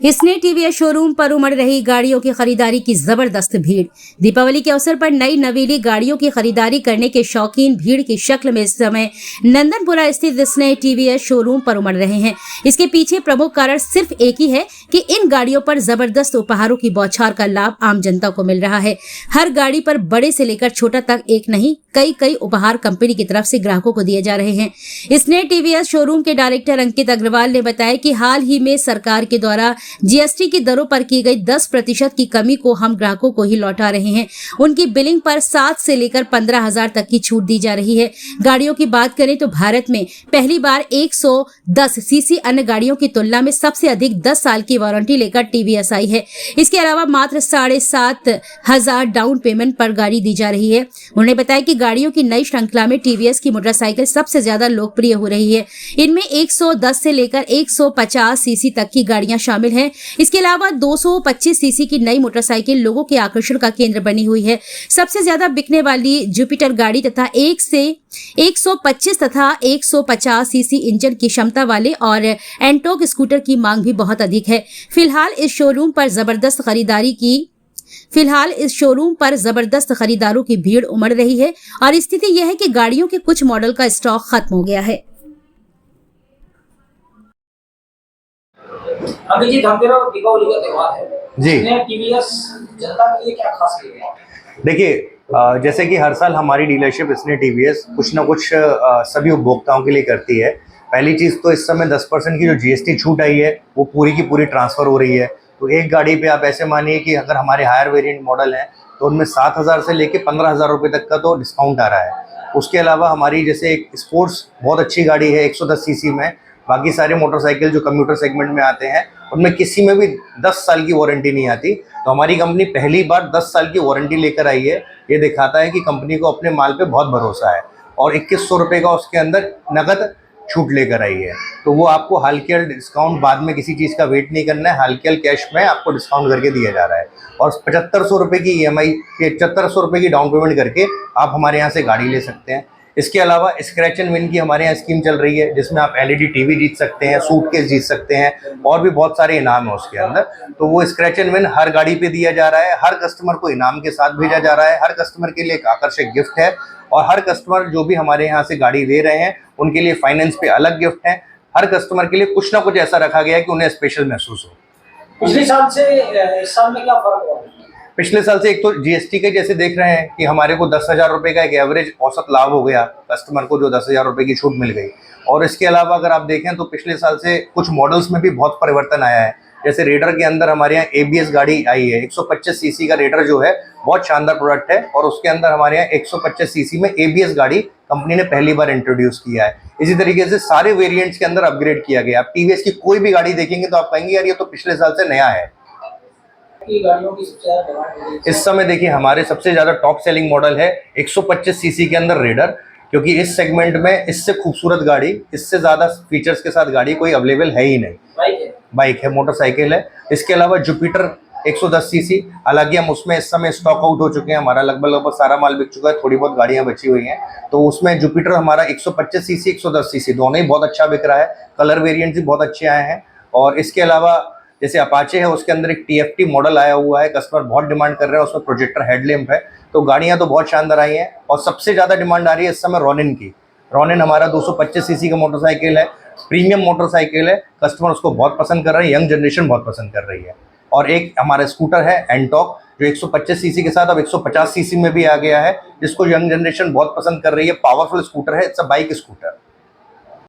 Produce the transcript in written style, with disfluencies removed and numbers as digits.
इसने TVS showroom पर उमड़ रही गाड़ियों की खरीदारी की जबरदस्त भीड़। दीपावली के अवसर पर नई नवेली गाड़ियों की खरीदारी करने के शौकीन भीड़ की शक्ल में इस समय नंदनपुरा स्थित इसने टीवीएस शोरूम पर उमड़ रहे हैं। इसके पीछे प्रमुख कारण सिर्फ एक ही है कि इन गाड़ियों पर जबरदस्त उपहारों की बौछार का लाभ आम जनता को मिल रहा है। हर गाड़ी पर बड़े से लेकर छोटा तक एक नहीं कई उपहार कंपनी की तरफ से ग्राहकों को दिए जा रहे हैं। इसने टीवीएस शोरूम के डायरेक्टर अंकित अग्रवाल ने बताया कि हाल ही में सरकार के द्वारा जीएसटी की दरों पर की गई 10% की कमी को हम ग्राहकों को ही लौटा रहे हैं। उनकी बिलिंग पर 7 से लेकर 15,000 तक की छूट दी जा रही है। गाड़ियों की बात करें तो भारत में पहली बार 110 सीसी अन्य गाड़ियों की तुलना में सबसे अधिक 10 साल की वारंटी लेकर टीवीएस आई है। इसके अलावा मात्र 7,500 डाउन पेमेंट पर गाड़ी दी जा रही है। उन्होंने बताया कि गाड़ियों की नई श्रृंखला में टीवीएस की मोटरसाइकिल सबसे ज्यादा लोकप्रिय हो रही है। इनमें 110 से लेकर 150 सीसी तक की गाड़ियां शामिल हैं। इसके अलावा 225 सीसी की नई मोटरसाइकिल लोगों के आकर्षण का केंद्र बनी हुई है। सबसे ज्यादा बिकने वाली जुपिटर गाड़ी तथा 1 से 125 तथा 150 सीसी इंजन की क्षमता वाले और एंटोक स्कूटर की मांग भी बहुत अधिक है। फिलहाल इस शोरूम पर जबरदस्त खरीदारों की भीड़ उमड़ रही है और स्थिति यह है कि गाड़ियों के कुछ मॉडल का स्टॉक खत्म हो गया है। अभिजीत, दीपावली का त्योहार है जी। टीवीएस जनता के लिए क्या खास किया है? देखिए, जैसे कि हर साल हमारी डीलरशिप इसने टीवीएस कुछ ना कुछ सभी उपभोक्ताओं के लिए करती है। पहली चीज़ तो इस समय 10% की जो जीएसटी छूट आई है वो पूरी की पूरी ट्रांसफ़र हो रही है। तो एक गाड़ी पे आप ऐसे मानिए कि अगर हमारे हायर वेरिएंट मॉडल हैं तो उनमें 7,000 से लेके 15,000 रुपये तक का तो डिस्काउंट आ रहा है। उसके अलावा हमारी जैसे एक स्पोर्ट्स बहुत अच्छी गाड़ी है 110 सीसी में। बाकी सारे मोटरसाइकिल जो कम्यूटर सेगमेंट में आते हैं उनमें किसी में भी 10 साल की वारंटी नहीं आती। तो हमारी कंपनी पहली बार 10 साल की वारंटी लेकर आई है। ये दिखाता है कि कंपनी को अपने माल पे बहुत भरोसा है। और 2100 रुपये का उसके अंदर नकद छूट लेकर आई है। तो वो आपको हल्के डिस्काउंट, बाद में किसी चीज़ का वेट नहीं करना है, हल्के कैश में आपको डिस्काउंट करके दिया जा रहा है। और 7500 रुपये की EMI, 7500 रुपये की डाउन पेमेंट करके आप हमारे यहाँ से गाड़ी ले सकते हैं। इसके अलावा स्क्रैच एंड विन की हमारे यहाँ स्कीम चल रही है जिसमें आप LED टीवी जीत सकते हैं, सूटकेस जीत सकते हैं और भी बहुत सारे इनाम है उसके अंदर। तो वो स्क्रैच एंड विन हर गाड़ी पे दिया जा रहा है। हर कस्टमर को इनाम के साथ भेजा जा रहा है। हर कस्टमर के लिए एक आकर्षक गिफ्ट है और हर कस्टमर जो भी हमारे यहाँ से गाड़ी ले रहे हैं उनके लिए फाइनेंस पे अलग गिफ्ट है। हर कस्टमर के लिए कुछ ना कुछ ऐसा रखा गया है कि उन्हें स्पेशल महसूस हो। पिछले साल से इस साल में क्या फर्क हुआ? पिछले साल से एक तो जीएसटी के जैसे देख रहे हैं कि हमारे को 10,000 रुपये का एक एवरेज औसत लाभ हो गया कस्टमर को, जो 10,000 रुपये की छूट मिल गई। और इसके अलावा अगर आप देखें तो पिछले साल से कुछ मॉडल्स में भी बहुत परिवर्तन आया है। जैसे रेडर के अंदर हमारे यहाँ ABS गाड़ी आई है। 125 सीसी का रेडर जो है बहुत शानदार प्रोडक्ट है और उसके अंदर हमारे यहाँ 125 सीसी में ABS गाड़ी कंपनी ने पहली बार इंट्रोड्यूस किया है। इसी तरीके से सारे वेरिएंट्स के अंदर अपग्रेड किया गया। आप टीवीएस की कोई भी गाड़ी देखेंगे तो आप कहेंगे यार ये तो पिछले साल से नया है। गाड़ियों की सबसे ज्यादा डिमांड इस समय देखिए हमारे सबसे ज़्यादा टॉप सेलिंग मॉडल है 125 सीसी के अंदर रेडर, क्योंकि इस सेगमेंट में इससे खूबसूरत गाड़ी, इससे ज़्यादा फीचर्स के साथ गाड़ी कोई अवेलेबल है ही नहीं। बाइक है, मोटरसाइकिल है। इसके अलावा जुपिटर 110 सीसी, हालांकि हम उसमें इस समय स्टॉक आउट हो चुके हैं। हमारा लगभग सारा माल बिक चुका है, थोड़ी बहुत गाड़ियाँ बची हुई हैं। तो उसमें जुपिटर हमारा 125 सीसी 110 सीसी दोनों ही बहुत अच्छा बिक रहा है। कलर वेरिएंट भी बहुत अच्छे आए हैं। और इसके अलावा जैसे अपाचे है उसके अंदर एक TFT मॉडल आया हुआ है, कस्टमर बहुत डिमांड कर रहे हैं। उसमें प्रोजेक्टर हेडलैम्प है। तो गाड़ियां तो बहुत शानदार आई हैं और सबसे ज़्यादा डिमांड आ रही है इस समय रॉनिन की। रॉनिन हमारा 225 सीसी का मोटरसाइकिल है, प्रीमियम मोटरसाइकिल है। कस्टमर उसको बहुत पसंद कर रहे हैं, यंग जनरेशन बहुत पसंद कर रही है। और एक हमारा स्कूटर है एंटॉक जो 125 सीसी के साथ अब 150 सीसी में भी आ गया है, जिसको यंग जनरेशन बहुत पसंद कर रही है। पावरफुल स्कूटर है, इट्स अ बाइक स्कूटर।